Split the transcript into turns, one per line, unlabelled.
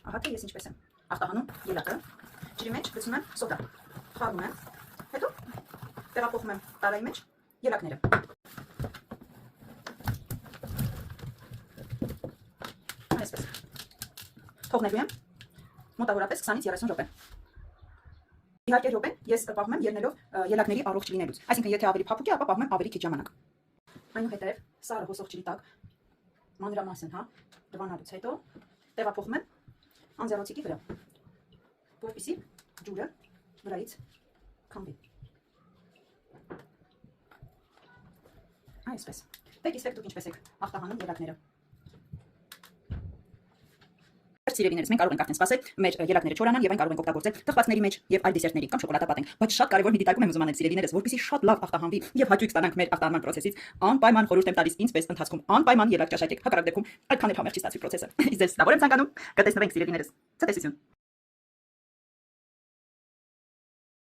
Ահա թե ես ինչպես եմ ախտահանում ելակը, ջրի մեջ գցում եմ սոդա, խառնում եմ, հետո տեղափոխում եմ տարայի մեջ ելակները։ Այսպես։ Թողնելու եմ մոտավորապես 20-ից 30 րոպե։ Իհարկե րոպեն ես պահում եմ ելնելով ելակների առողջ լինելուց։ Այսինքն եթե ավելի փափուկ է, ապա պահում եմ ավելի քիչ ժամանակ։ Այնուհետև սառը հոսող ջրի տակ մանրամասն, դվանալուց հետո տեղափոխում եմ անձեռոցիկի վրա, որպեսզի ջուրը վրայից քամվի։ Այսպես։ Դե իսկ դուք ինչպես եք ախտահանում ելակները։ Սիրելիներս, մենք կարող ենք արդեն սպասել մեր ելակները չորանան եւ այն կարող ենք օգտագործել թխվածների մեջ եւ այլ դեսերտների կամ շոկոլադապատենք, բայց շատ կարեւոր մի դիտարկում եմ ուզում անել սիրելիներս, որպեսզի շատ լավ ախտահանվի եւ հաճույք ստանանք մեր ախտահանման process-ից, անպայման խորհուրդ եմ տալիս ինչպես ընթացքում անպայման ելակ ճաշակեք, հակառակ դեպքում այդքան էլ համեղ չի ստացվի process-ը։ Իսկ ձեզ լավ եմ ցանկանում, կտեսնվենք սիրելիներս։ Ցտեսություն։